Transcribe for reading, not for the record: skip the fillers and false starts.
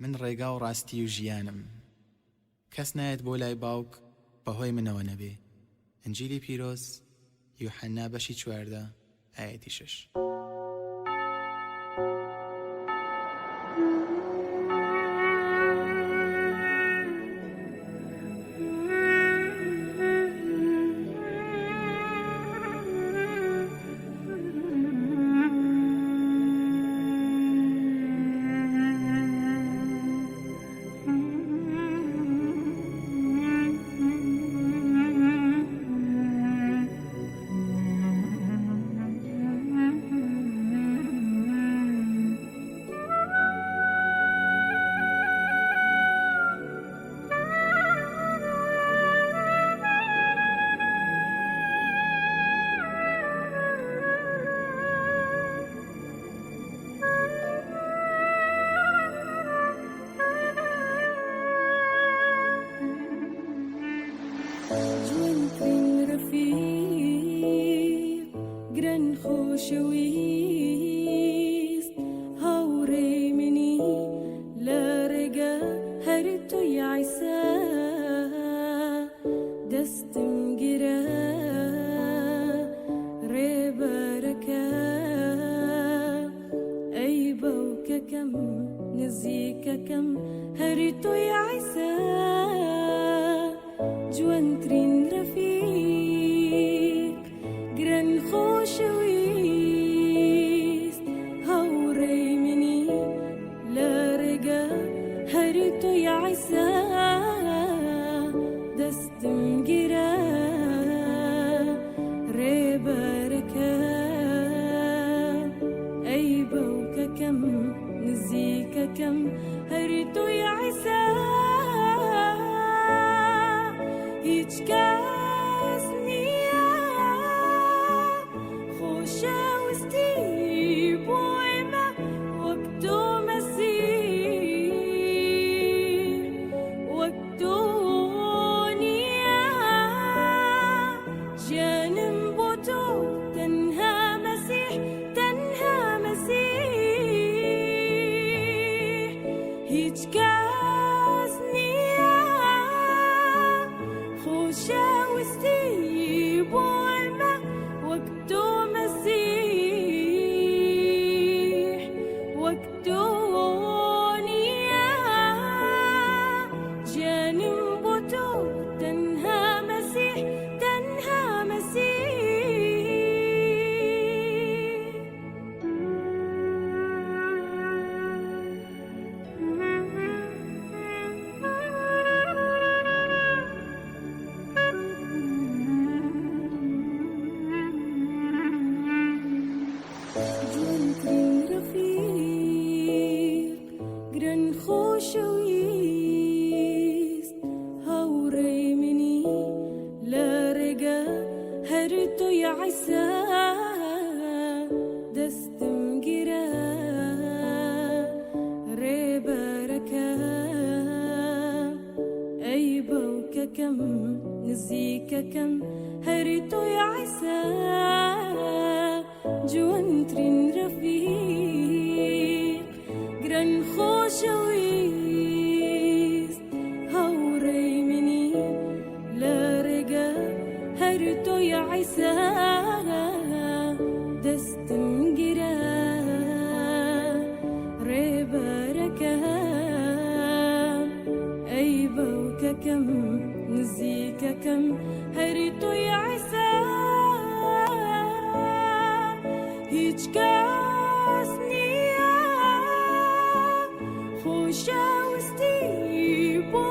من ڕێگا و ڕاستی و ژیانم کەس نایەت بۆ لای باوک بەهۆی منەوە نەبێ. ئەنجیلی پیرۆز یوحەنا بەشی 14 ئایەتی 6. خۆشەویست هاوڕێی منی لە ڕێگە هەر تۆی عیسا دەستم گرە ڕێبەرەکە ئەی باوکەکەم نزیکەکەم هەر تۆی عیسا جوانترین ڕەفیق گران خۆشەویست هاوڕێی منی لە ڕێگە هەر تۆی عیسا دەستم گرە ڕێبەرەکە ئەی باوکەکەم نزیکەکەم هەر تۆی عیسا هیچ کەس نییە خۆشەویستی بۆی مە وەک تۆ مەسیح وەک تۆ نییە ژیانم بۆ تۆ تەنها مەسیح تەنها مەسیح هیچ کەس نییە خۆشەویستی بۆی مە وەک تۆ مەسیح وەک تۆ نییە ژیانم بۆ تۆ تەنها مەسیح تەنها مەسیح جوانترین ڕەفیق گران خۆشەویست هاوڕێی منی لە ڕێگە هەر تۆی عیسا دەستم گرە ڕێبەرەکە ئەی باوکەکەم نزیکەکەم هەر تۆی عیسا جوانترین ڕەفیق گران خۆشەویست هاوڕێی منی لە ڕێگە هەر تۆی عیسا دەستم گرە ڕێبەرەکە ئەی باوکەکەم نزیکەکەم هەر تۆی عیسا هیچ کەس نییە خۆشەویستی بۆ